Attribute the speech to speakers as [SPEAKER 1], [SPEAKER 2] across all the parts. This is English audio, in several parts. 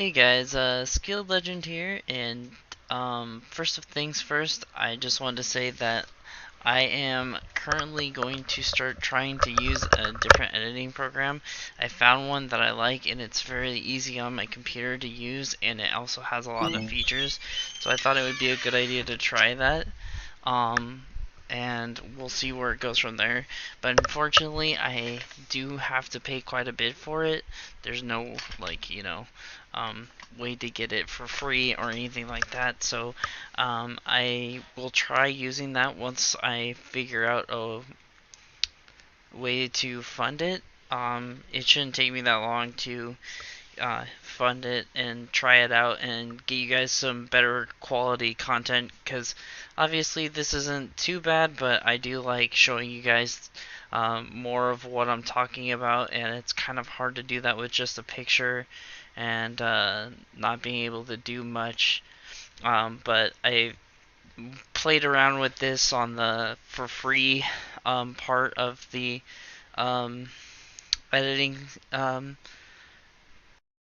[SPEAKER 1] Hey guys, Skilled Legend here, and first of things first, I just wanted to say that I am currently going to start trying to use a different editing program. I found one that I like, and it's very easy on my computer to use, and it also has a lot of features, so I thought it would be a good idea to try that. Um, and we'll see where it goes from there. But unfortunately, I do have to pay quite a bit for it. There's no, um, way to get it for free or anything like that. So I will try using that once I figure out a way to fund it. It shouldn't take me that long to fund it and try it out and get you guys some better quality content, because obviously this isn't too bad, but I do like showing you guys more of what I'm talking about, and it's kind of hard to do that with just a picture and not being able to do much. But I played around with this on the for free part of the um, editing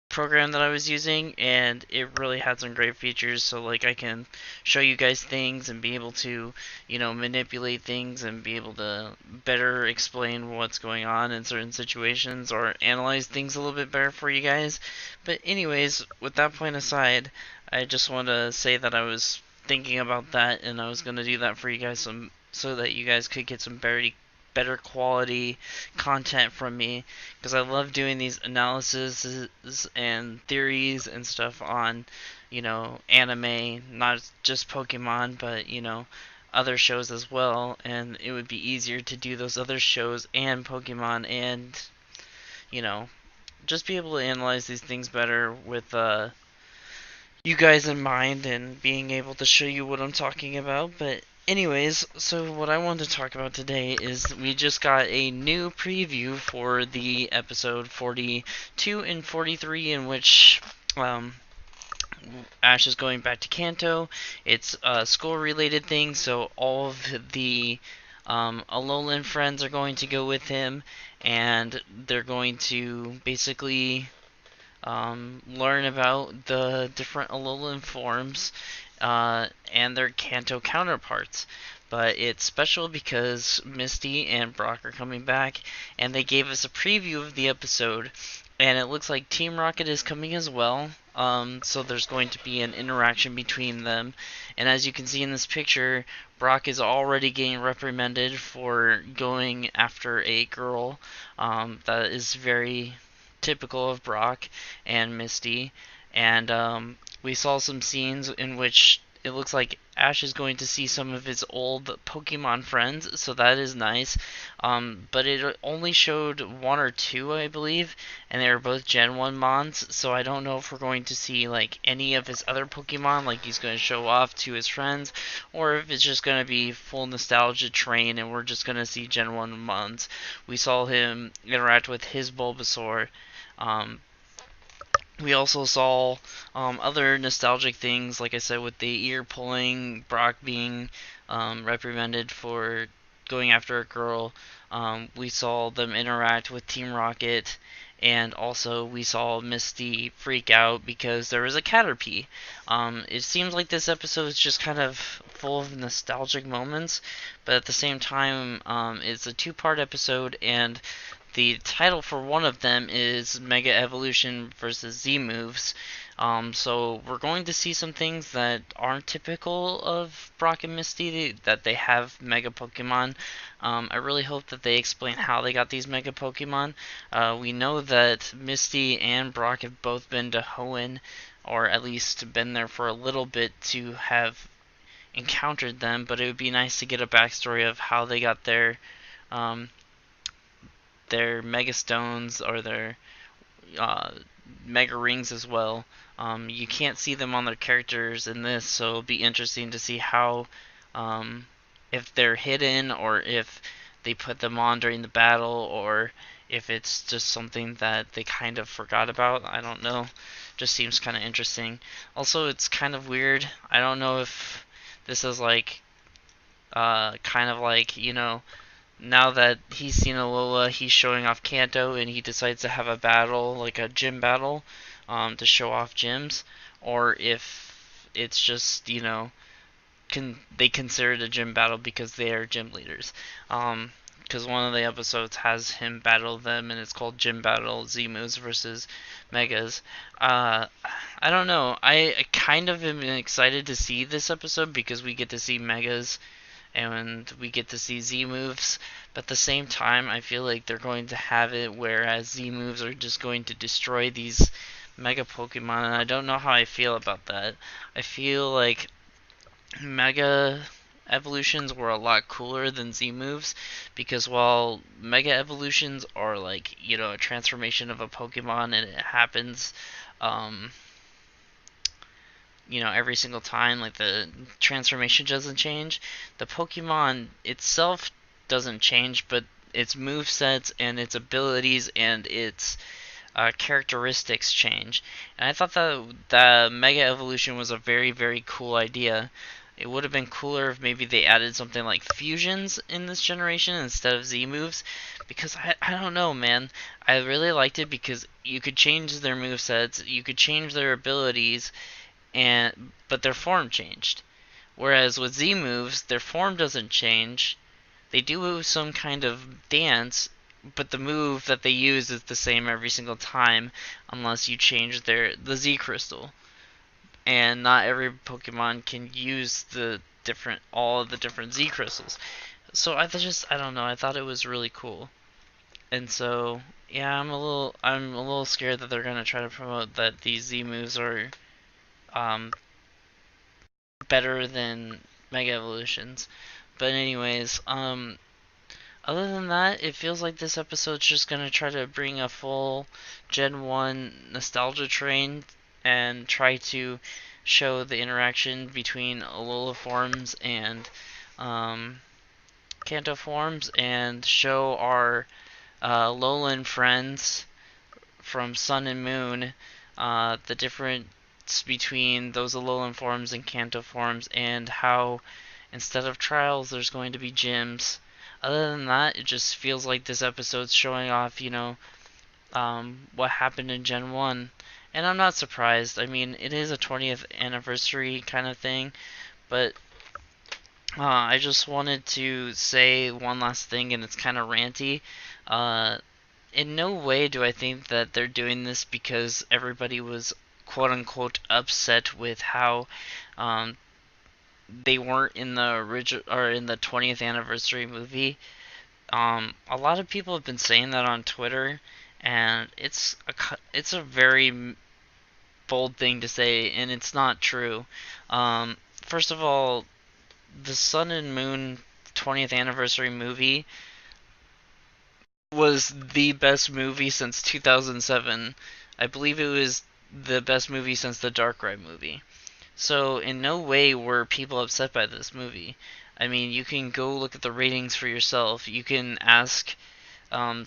[SPEAKER 1] program that I was using, and it really had some great features. So like I can show you guys things and be able to, manipulate things and be able to better explain what's going on in certain situations or analyze things a little bit better for you guys. But anyways, with that point aside, I just want to say that I was thinking about that, and I was going to do that for you guys so that you guys could get some better quality content from me, because I love doing these analyses and theories and stuff on, anime, not just Pokemon, but, other shows as well. And it would be easier to do those other shows and Pokemon and, you know, just be able to analyze these things better with you guys in mind and being able to show you what I'm talking about. But anyways, so what I wanted to talk about today is we just got a new preview for the episode 42 and 43, in which Ash is going back to Kanto. It's a school-related thing, so all of the Alolan friends are going to go with him, and they're going to basically learn about the different Alolan forms and their Kanto counterparts. But it's special because Misty and Brock are coming back, and they gave us a preview of the episode, and it looks like Team Rocket is coming as well. So there's going to be an interaction between them, and as you can see in this picture, Brock is already getting reprimanded for going after a girl. That is very typical of Brock and Misty. And we saw some scenes in which it looks like Ash is going to see some of his old Pokemon friends, so that is nice. But it only showed one or two, I believe, and they were both Gen 1 Mons, so I don't know if we're going to see like any of his other Pokemon, like he's going to show off to his friends, or if it's just going to be full nostalgia train and we're just going to see Gen 1 Mons. We saw him interact with his Bulbasaur. Um, we also saw other nostalgic things, like I said, with the ear pulling, Brock being reprimanded for going after a girl. We saw them interact with Team Rocket, and also we saw Misty freak out because there was a Caterpie. It seems like this episode is just kind of full of nostalgic moments, but at the same time, it's a two-part episode, and the title for one of them is Mega Evolution versus Z Moves. So we're going to see some things that aren't typical of Brock and Misty, that they have Mega Pokemon. I really hope that they explain how they got these Mega Pokemon. We know that Misty and Brock have both been to Hoenn, or at least been there for a little bit to have encountered them, but it would be nice to get a backstory of how they got um, their Mega Stones or their uh, Mega Rings as well. You can't see them on their characters in this, so it'll be interesting to see how, um, if they're hidden or if they put them on during the battle, or if it's just something that they kind of forgot about. I don't know. Just seems kind of interesting. Also, it's kind of weird. I don't know if this is like kind of like, now that he's seen Alola, he's showing off Kanto, and he decides to have a battle, like a gym battle, to show off gyms, or if it's just they consider it a gym battle because they are gym leaders. Because one of the episodes has him battle them, and it's called Gym Battle Z moves versus Megas. Uh, I don't know. I kind of am excited to see this episode because we get to see Megas and we get to see Z moves. But at the same time, I feel like they're going to have it whereas Z moves are just going to destroy these Mega Pokemon, and I don't know how I feel about that. I feel like Mega evolutions were a lot cooler than Z moves because while Mega evolutions are like, a transformation of a Pokemon and it happens um every single time, like the transformation doesn't change, the Pokemon itself doesn't change, but its move sets and its abilities and its characteristics change. And I thought that the Mega Evolution was a very, very cool idea. It would have been cooler if maybe they added something like fusions in this generation instead of Z moves, because I don't know, man. I really liked it because you could change their move sets, you could change their abilities, but their form changed. Whereas with Z moves, their form doesn't change. They do some kind of dance, but the move that they use is the same every single time, unless you change the Z crystal. And not every Pokemon can use all of the different Z crystals. So I don't know. I thought it was really cool, and so yeah, I'm a little scared that they're gonna try to promote that these Z moves are um, better than Mega Evolutions. But anyways, other than that, it feels like this episode's just gonna try to bring a full Gen 1 nostalgia train and try to show the interaction between Alola forms and um, Kanto forms and show our Alolan friends from Sun and Moon the difference between those Alolan forms and Kanto forms and how instead of trials there's going to be gyms. Other than that, it just feels like this episode's showing off, what happened in Gen 1. And I'm not surprised. I mean, it is a 20th anniversary kind of thing, but I just wanted to say one last thing, and it's kind of ranty. Uh, in no way do I think that they're doing this because everybody was quote unquote upset with how um, they weren't in the original or in the 20th anniversary movie. A lot of people have been saying that on Twitter, and it's a very bold thing to say, and it's not true. First of all, the Sun and Moon 20th anniversary movie was the best movie since 2007. I believe it was the best movie since the Dark Ride movie. So in no way were people upset by this movie. I mean, you can go look at the ratings for yourself. You can ask, um,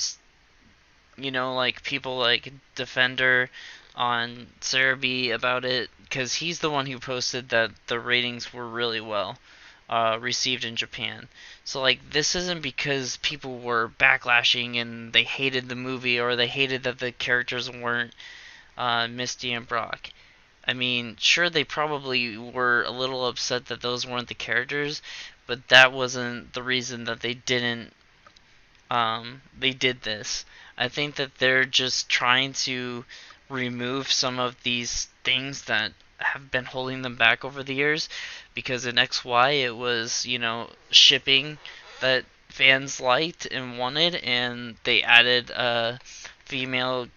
[SPEAKER 1] like people like Defender on Cerebi about it, because he's the one who posted that the ratings were really well received in Japan. So like this isn't because people were backlashing and they hated the movie or they hated that the characters weren't Misty and Brock. I mean, sure they probably were a little upset that those weren't the characters, but that wasn't the reason that they did this. I think that they're just trying to remove some of these things that have been holding them back over the years, because in XY it was, shipping that fans liked and wanted, and they added a female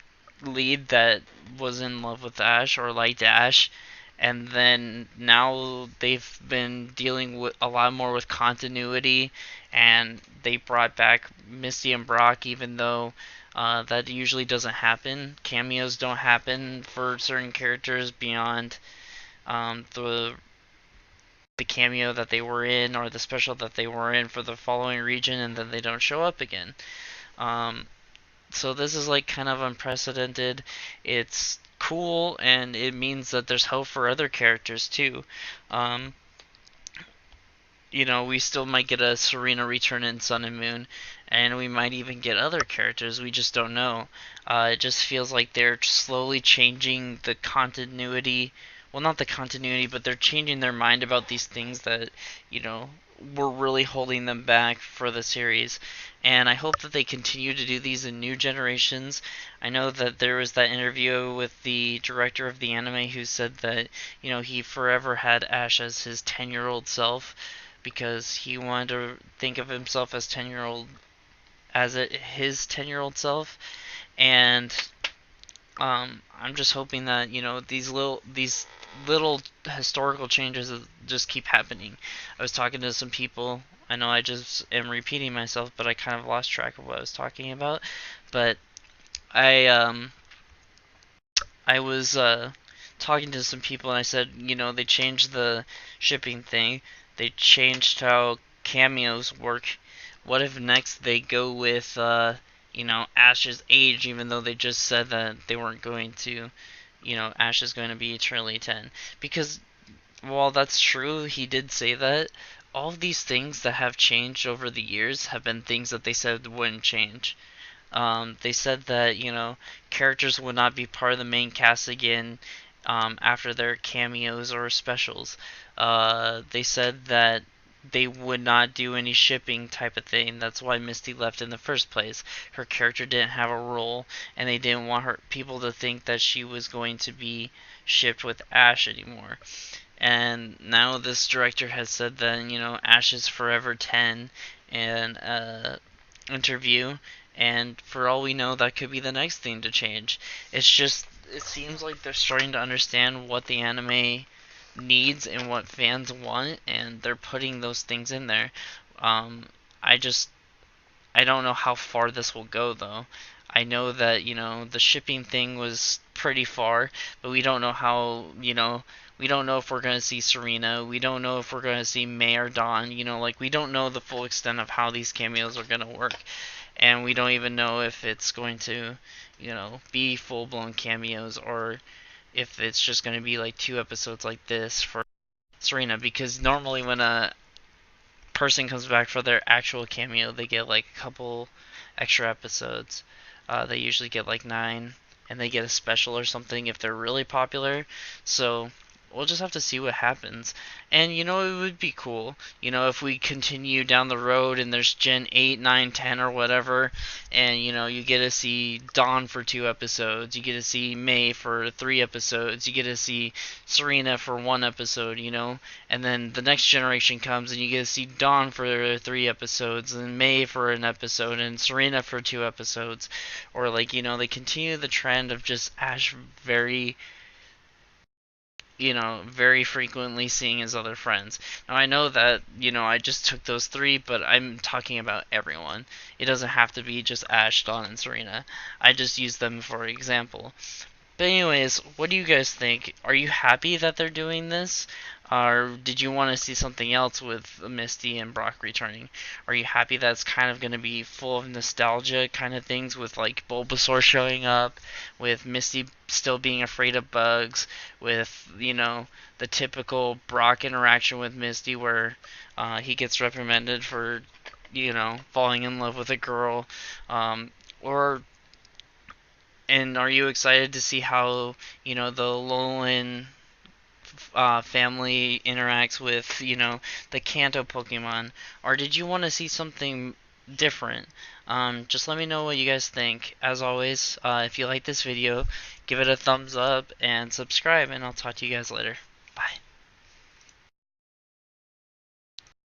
[SPEAKER 1] lead that was in love with Ash or liked Ash, and then now they've been dealing with a lot more with continuity, and they brought back Misty and Brock, even though that usually doesn't happen. Cameos don't happen for certain characters beyond the cameo that they were in or the special that they were in for the following region, and then they don't show up again. Um, so this is like kind of unprecedented. It's cool, and it means that there's hope for other characters too. Um, we still might get a Serena return in Sun and Moon, and we might even get other characters. We just don't know. It just feels like they're slowly changing the continuity. Well, not the continuity, but they're changing their mind about these things that, you know, were really holding them back for the series. And I hope that they continue to do these in new generations. I know that there was that interview with the director of the anime who said that, he forever had Ash as his 10-year-old self because he wanted to think of himself as 10-year-old his 10-year-old self. And I'm just hoping that these little historical changes just keep happening. I was talking to some people. I know I just am repeating myself, but I kind of lost track of what I was talking about. But I I was talking to some people and I said, they changed the shipping thing. They changed how cameos work. What if next they go with Ash's age, even though they just said that they weren't going to, Ash is going to be eternally 10. Because while that's true, he did say that. All of these things that have changed over the years have been things that they said wouldn't change. They said that characters would not be part of the main cast again after their cameos or specials. They said that they would not do any shipping type of thing. That's why Misty left in the first place. Her character didn't have a role, and they didn't want people to think that she was going to be shipped with Ash anymore. And now this director has said that Ash is forever 10 in interview, and for all we know, that could be the next thing to change. It seems like they're starting to understand what the anime needs and what fans want, and they're putting those things in there. Um, I just I don't know how far this will go though. I know that the shipping thing was pretty far, but we don't know how we don't know if we're going to see Serena. We don't know if we're going to see May or Dawn. Like we don't know the full extent of how these cameos are going to work. And we don't even know if it's going to, be full blown cameos or if it's just going to be like 2 episodes like this for Serena. Because normally when a person comes back for their actual cameo, they get like a couple extra episodes. They usually get like 9, and they get a special or something if they're really popular. So we'll just have to see what happens. And it would be cool, if we continue down the road and there's Gen 8, 9, 10 or whatever, and you get to see Dawn for 2 episodes, you get to see May for 3 episodes, you get to see Serena for 1 episode, and then the next generation comes and you get to see Dawn for 3 episodes, and May for an episode, and Serena for 2 episodes, or they continue the trend of just Ash very frequently seeing his other friends. Now I know that, I just took those 3, but I'm talking about everyone. It doesn't have to be just Ash, Dawn, and Serena. I just used them for example. But anyways, what do you guys think? Are you happy that they're doing this? Or did you want to see something else with Misty and Brock returning? Are you happy that it's kind of going to be full of nostalgia kind of things with like Bulbasaur showing up, with Misty still being afraid of bugs, with, the typical Brock interaction with Misty where he gets reprimanded for, falling in love with a girl? Or and are you excited to see how, the Alolan family interacts with, the Kanto Pokemon? Or did you want to see something different? Just let me know what you guys think. As always, if you like this video, give it a thumbs up and subscribe, and I'll talk to you guys later. Bye.